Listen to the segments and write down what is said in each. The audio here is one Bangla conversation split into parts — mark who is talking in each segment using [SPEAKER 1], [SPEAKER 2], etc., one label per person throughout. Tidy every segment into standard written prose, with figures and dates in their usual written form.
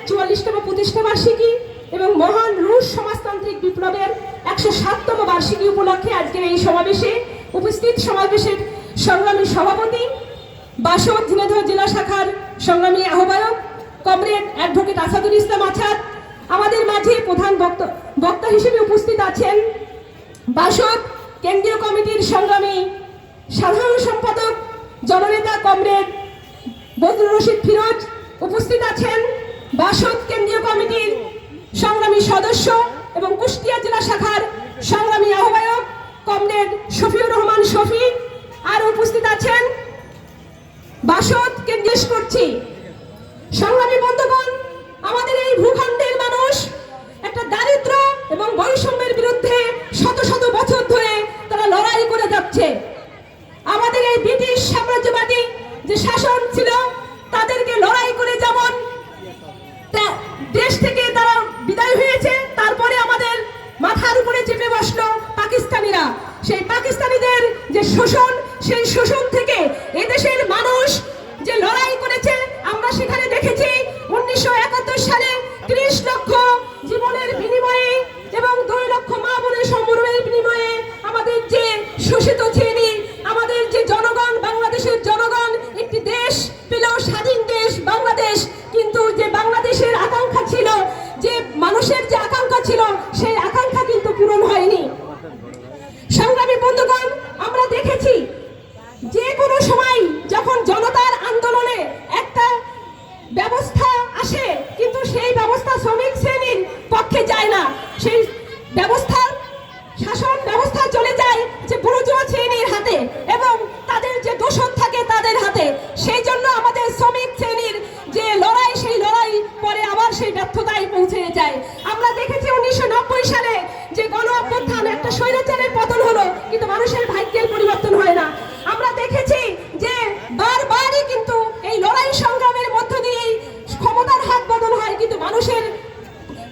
[SPEAKER 1] 44তম প্রতিষ্ঠা বার্ষিকী এবং মহান রুশ সমাজতান্ত্রিক বিপ্লবের 107তম বার্ষিকী উপলক্ষে আজকের এই সমাবেশে উপস্থিত সমাবেশের সংগ্রামী সভাপতি বাসদ ঝিনাইদহ জেলা শাখার সংগ্রামী আহ্বায়ক কমরেড অ্যাডভোকেট আসাদুল ইসলাম আছাদ, আমাদের মাঝে প্রধান বক্তা হিসেবে উপস্থিত আছেন বাসদ কেন্দ্রীয় কমিটির সংগ্রামী সাধারণ সম্পাদক জননেতা কমরেড বদরুল রশিদ ফিরোজ, উপস্থিত আছেন বাসদ কেন্দ্রীয় কমিটির সংগ্রামী সদস্য এবং কুষ্টিয়া জেলা শাখার সংগ্রামী আহ্বায়ক কমরেড শফিউর রহমান শফি, আর উপস্থিত আছেন বাসদ কেন্দ্রীয় করছি। সংগ্রামী বন্ধুগণ, আমাদের এই ভূখণ্ডের মানুষ একটা দারিদ্র এবং বৈষম্যের বিরুদ্ধে শত শত বছর ধরে তারা লড়াই করে যাচ্ছে। আমাদের এই ব্রিটিশ সাম্রাজ্যবাদী যে শাসন ছিল তাদেরকে লড়াই করে যেমন দেশ থেকে তারা বিদায় হয়েছে, তারপরে আমাদের মাথার উপরে চেপে বসলো পাকিস্তানিরা। সেই পাকিস্তানিদের যে শোষণ, সেই শোষণ থেকে এদেশের মানুষ যে লড়াই করেছে, আমরা সেখানে দেখেছি 1971 সালে 30 লক্ষ জীবনের বিনিময়ে এবং 2 লক্ষ মা বোনের সম্মানের বিনিময়ে আমাদের যে শোষিত শ্রেণী, আমাদের যে জনগণ, বাংলাদেশের জনগণ একটি দেশ পেল, স্বাধীন দেশ বাংলাদেশ। কিন্তু যে বাংলাদেশের আকাঙ্ক্ষা ছিল, যে মানুষের যে আকাঙ্ক্ষা ছিল, সেই আকাঙ্ক্ষা কিন্তু পূরণ হয়নি। সংগ্রামী বন্ধুগণ, আমরা দেখেছি যে কোনো সময় যখন জনতার আন্দোলনে একটা ব্যবস্থা আসে, কিন্তু সেই ব্যবস্থা শ্রমিক শ্রেণীর পক্ষে যায় না, সেই ব্যবস্থার শাসন ব্যবস্থা চলে যায় যে বুর্জোয়া শ্রেণীর হাতে এবং তাদের যে দোষর থাকে তাদের হাতে। সেই জন্য আমাদের শ্রমিক শ্রেণীর যে লড়াই, সেই লড়াই পরে আবার সেই ব্যর্থতায় পৌঁছে যায়। আমরা দেখেছি 1990 সালে যে গণ অভ্যুত্থান, একটা স্বৈরাচারের পতন হলো, কিন্তু মানুষের ভাগ্যের পরিবর্তন হয় না। আমরা দেখেছি যে বারবারই কিন্তু এই লড়াই সংগ্রামের মধ্য দিয়েই ক্ষমতার হাত বদল হয়, কিন্তু মানুষের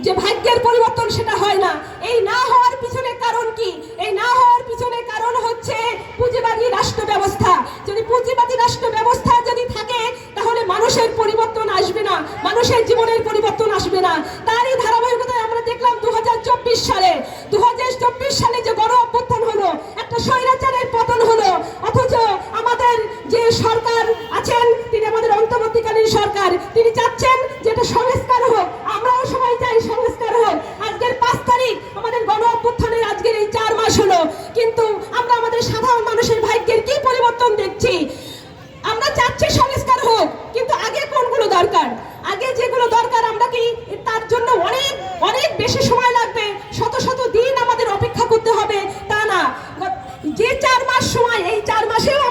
[SPEAKER 1] যে ভাগ্যের পরিবর্তন সেটা হয় না। এই না হওয়ার পিছনে কারণ কি? এই না হওয়ার পিছনে কারণ হচ্ছে পুঁজিবাদী রাষ্ট্র ব্যবস্থা। যদি পুঁজিবাদী রাষ্ট্র ব্যবস্থা যদি থাকে তাহলে মানুষের পরিবর্তন আসবে না, মানুষের জীবনের পরিবর্তন আসবে না। তারই ধারাবাহিকতায় আমরা দেখলাম 2024 সালে যে গণ অভ্যুত্থান হলো, একটা স্বৈরাচারের পতন হলো, অথচ আমাদের যে সরকার আছেন তিনি আমাদের অন্তর্বর্তীকালীন সরকার, তিনি চাচ্ছেন যে এটা সংস্কার হোক। আমরাও সবাই চাই সংস্কার হোক। আজকের 5 তারিখ আমাদের গণ অভ্যুত্থানের আজকের এই 4 মাস হলো, কিন্তু আমরা আমাদের সাধারণ মানুষের ভাগ্যের কি পরিবর্তন দেখছি? আমরা চাচ্ছি সংস্কার হোক, কিন্তু আগে কোনগুলো দরকার? আগে যেগুলো দরকার আমরা কি